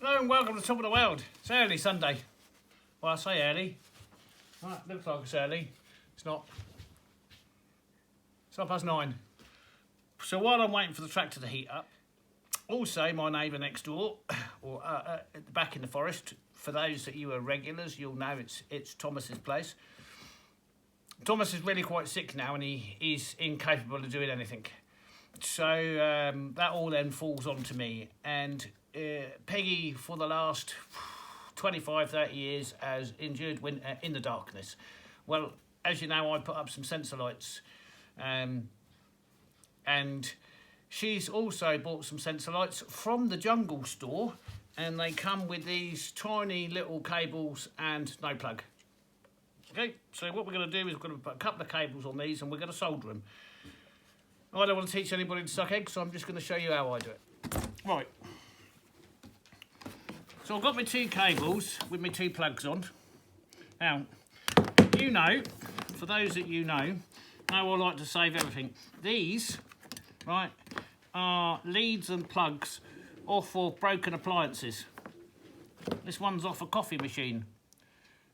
Hello and welcome to the top of the world. It's early Sunday. Well, I say early. Right, looks like it's early. It's not. It's 9:30. So while I'm waiting for the tractor to heat up, also my neighbour next door, or back in the forest, for those that you are regulars, you'll know it's Thomas's place. Thomas is really quite sick now and he is incapable of doing anything. So that all then falls onto me, and Peggy for the last 25-30 years has endured winter in the darkness. Well, as you know, I put up some sensor lights, and she's also bought some sensor lights from the jungle store, and they come with these tiny little cables and no plug. Okay, so what we're going to do is we're going to put a couple of cables on these and we're going to solder them. I don't want to teach anybody to suck eggs, so I'm just going to show you how I do it. Right. So I've got my two cables with my two plugs on. Now, you know, for those that you know I like to save everything. These, right, are leads and plugs off of broken appliances. This one's off a coffee machine.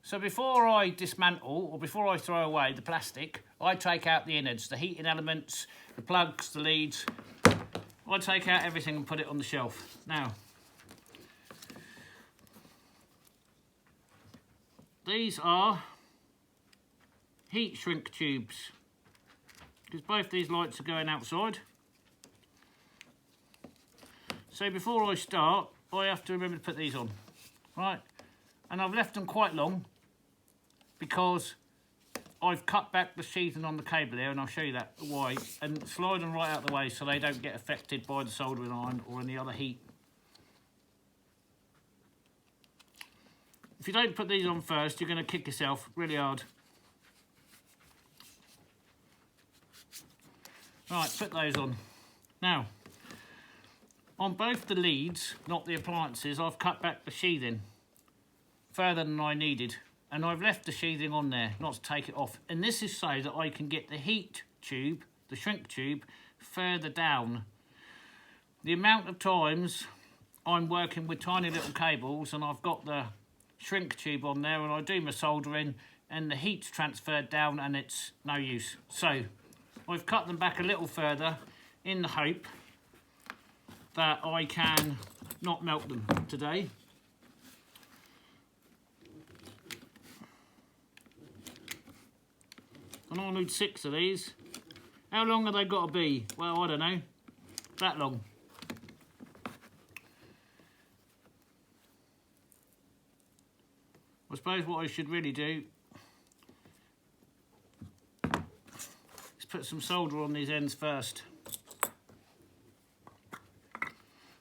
So before I dismantle, or before I throw away the plastic, I take out the innards, the heating elements, the plugs, the leads. I take out everything and put it on the shelf. Now, these are heat shrink tubes, because both these lights are going outside. So before I start, I have to remember to put these on, right? And I've left them quite long because I've cut back the sheathing on the cable here, and I'll show you that why, and slide them right out of the way so they don't get affected by the soldering iron or any other heat. If you don't put these on first, you're going to kick yourself really hard. Right, put those on. Now, on both the leads, not the appliances, I've cut back the sheathing further than I needed, and I've left the sheathing on there not to take it off, and this is so that I can get the heat tube, the shrink tube, further down. The amount of times I'm working with tiny little cables and I've got the shrink tube on there and I do my soldering and the heat's transferred down and it's no use. So I've cut them back a little further in the hope that I can not melt them today. And I'll need 6 of these. How long have they got to be? Well, I don't know. That long. I suppose what I should really do is put some solder on these ends first.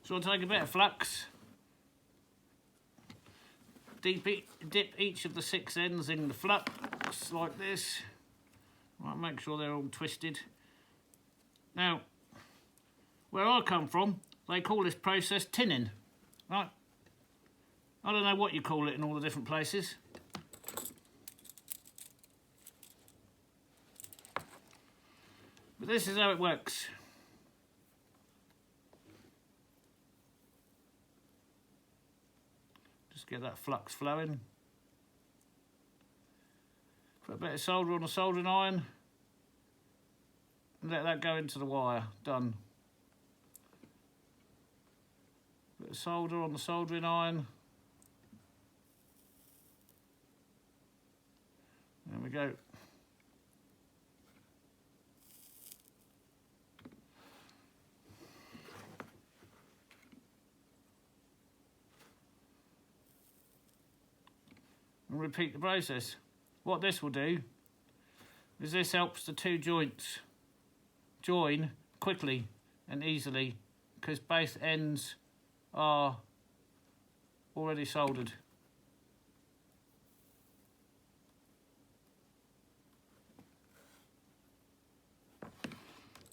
So I'll take a bit of flux, dip each of the 6 ends in the flux like this. Right, make sure they're all twisted. Now, where I come from, they call this process tinning, right? I don't know what you call it in all the different places. But this is how it works. Just get that flux flowing. Put a bit of solder on a soldering iron and let that go into the wire. Done. Bit of solder on the soldering iron. There we go. And repeat the process. What this will do is this helps the two joints join quickly and easily because both ends are already soldered.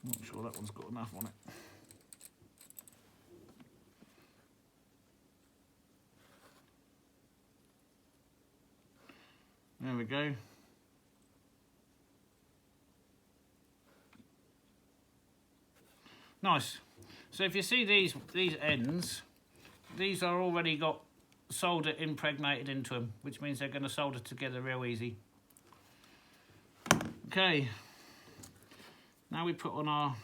I'm not sure that one's got enough on it. There we go. Nice. So if you see these ends, these are already got solder impregnated into them, which means they're going to solder together real easy. Okay, now we put on our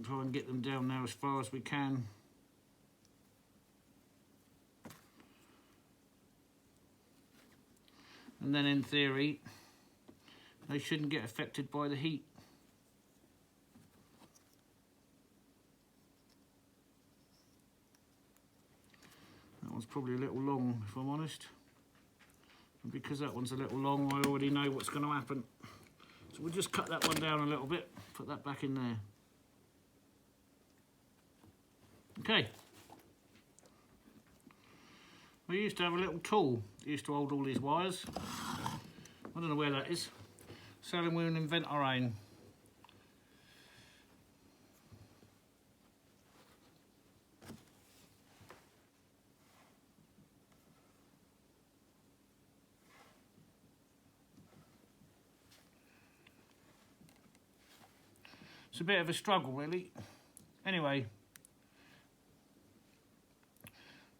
try and get them down there as far as we can. And then in theory, they shouldn't get affected by the heat. That one's probably a little long, if I'm honest. And because that one's a little long, I already know what's going to happen. So we'll just cut that one down a little bit, put that back in there. Okay. We used to have a little tool that used to hold all these wires. I don't know where that is. So we'll invent our own. It's a bit of a struggle, really. Anyway,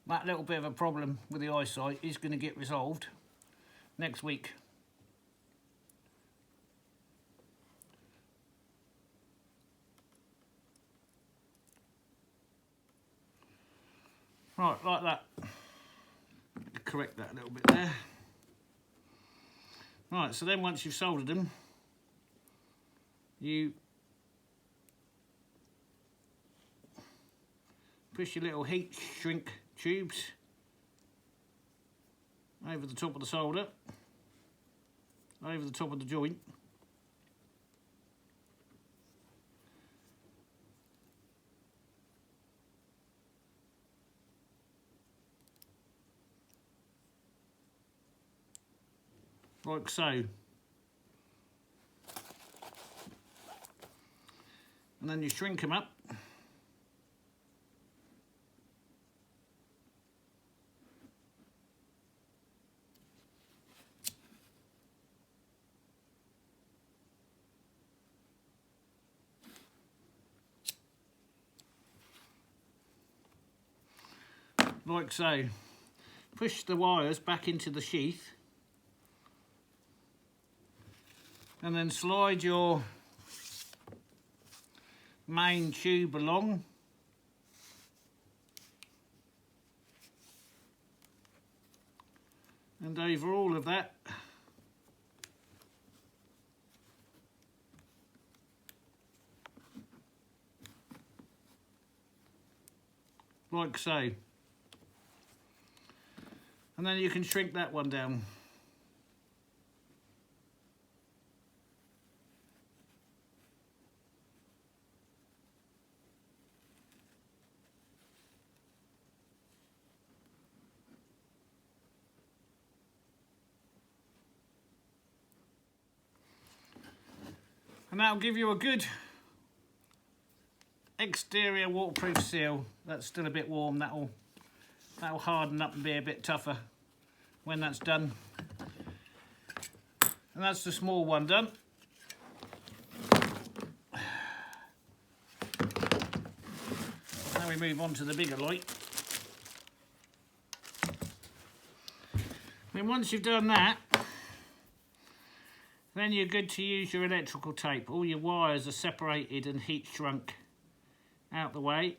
that little bit of a problem with the eyesight is going to get resolved next week. Right, like that. Correct that a little bit there. Right, so then once you've soldered them, you push your little heat shrink tubes over the top of the solder, over the top of the joint. Like so. And then you shrink them up. Like so. Push the wires back into the sheath and then slide your main tube along and over all of that like so. And then you can shrink that one down. And that'll give you a good exterior waterproof seal. That's still a bit warm. That'll harden up and be a bit tougher when that's done. And that's the small one done. Now we move on to the bigger light. And once you've done that, then you're good to use your electrical tape. All your wires are separated and heat shrunk out the way.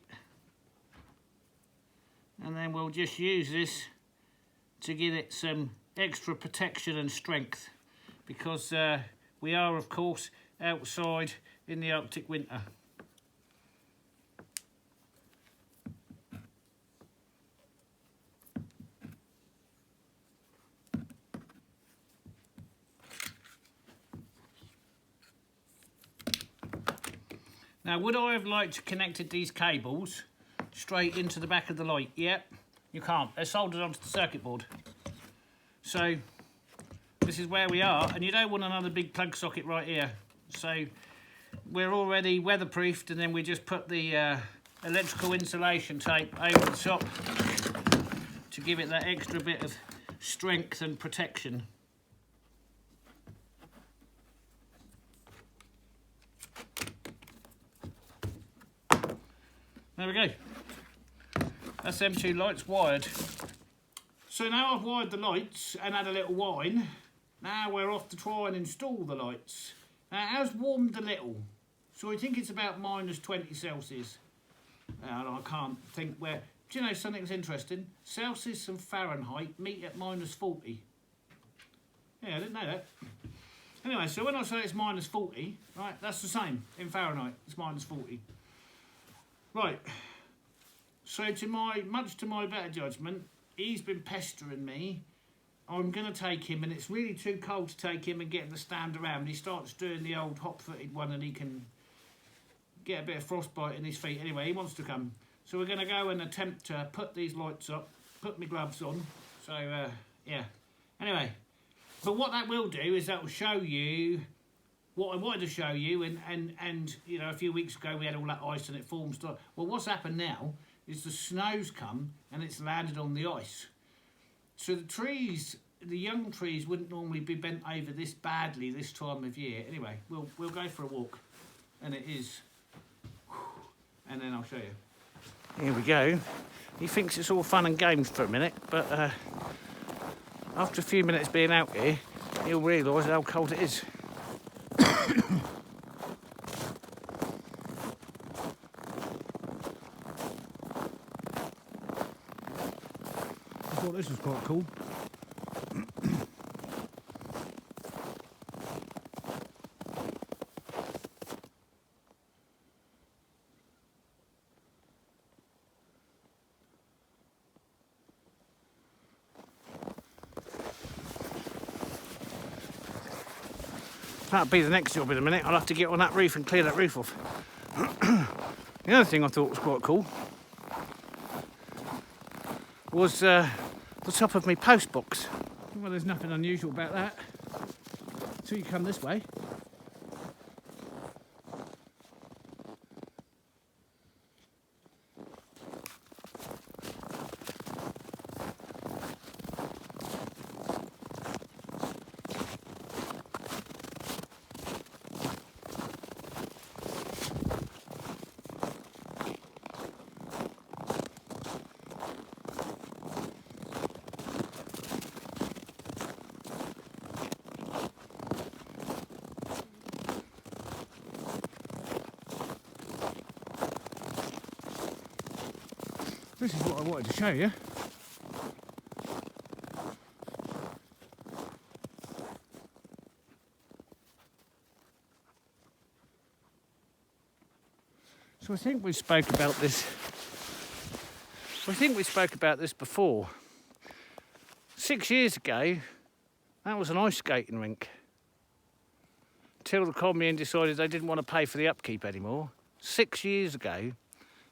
And then we'll just use this to give it some extra protection and strength, because we are, of course, outside in the Arctic winter. Now, would I have liked to connected these cables straight into the back of the light? Yep, you can't. They're soldered onto the circuit board. So this is where we are, and you don't want another big plug socket right here. So we're already weatherproofed, and then we just put the electrical insulation tape over the top to give it that extra bit of strength and protection. There we go. That's them two lights wired. So now I've wired the lights and had a little wine. Now we're off to try and install the lights. Now it has warmed a little. So I think it's about -20 Celsius. And I can't think where... Do you know something's interesting? Celsius and Fahrenheit meet at -40. Yeah, I didn't know that. Anyway, so when I say it's -40, right, that's the same in Fahrenheit. It's -40. Right. So much to my better judgment, he's been pestering me. I'm going to take him, and it's really too cold to take him and get him to stand around. He starts doing the old hop-footed one, and he can get a bit of frostbite in his feet. Anyway, he wants to come. So we're going to go and attempt to put these lights up, put my gloves on. So, yeah. Anyway, but what that will do is that will show you what I wanted to show you. And you know, a few weeks ago we had all that ice and it formed. Well, what's happened now is the snow's come and it's landed on the ice. So the trees, the young trees, wouldn't normally be bent over this badly this time of year. Anyway, we'll go for a walk, and it is, and then I'll show you. Here we go. He thinks it's all fun and games for a minute, but after a few minutes being out here, he'll realise how cold it is. I thought this was quite cool. That'll be the next job in a minute. I'll have to get on that roof and clear that roof off. The other thing I thought was quite cool was the top of my post box. Well, there's nothing unusual about that. So you come this way. This is what I wanted to show you. So I think we spoke about this. Before. 6 years ago, that was an ice skating rink. Till the commune decided they didn't want to pay for the upkeep anymore. 6 years ago,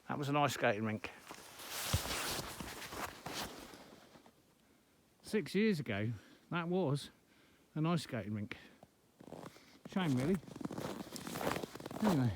that was an ice skating rink. 6 years ago, that was an ice skating rink. Shame, really. Anyway.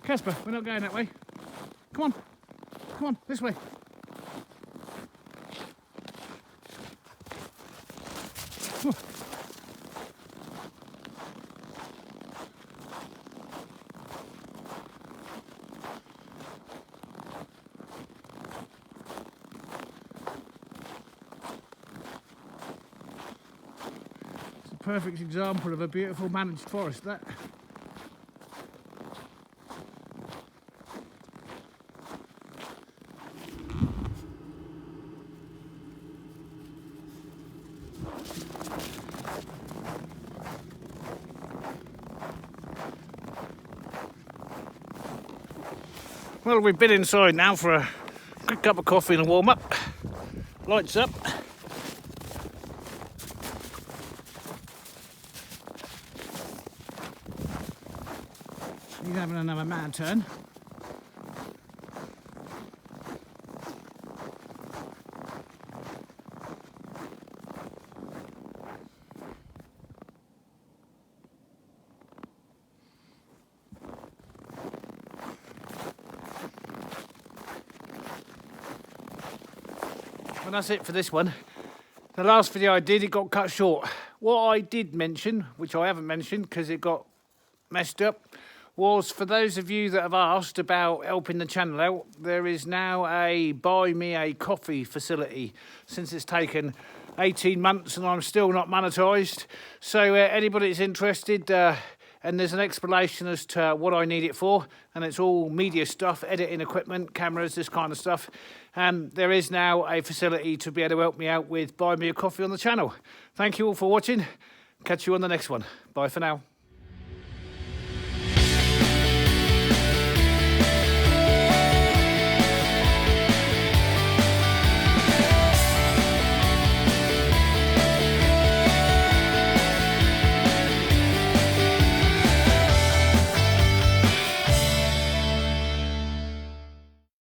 Casper, we're not going that way. Come on, this way. Come on. It's a perfect example of a beautiful managed forest, that. Well, we've been inside now for a quick cup of coffee and a warm up. Lights up. He's having another mad turn. And that's it for this one. The last video I did, it got cut short. What I did mention, which I haven't mentioned because it got messed up, was for those of you that have asked about helping the channel out, there is now a buy me a coffee facility since it's taken 18 months and I'm still not monetised. So anybody that's interested, and there's an explanation as to what I need it for, and it's all media stuff, editing equipment, cameras, this kind of stuff. There is now a facility to be able to help me out with buy me a coffee on the channel. Thank you all for watching. Catch you on the next one. Bye for now.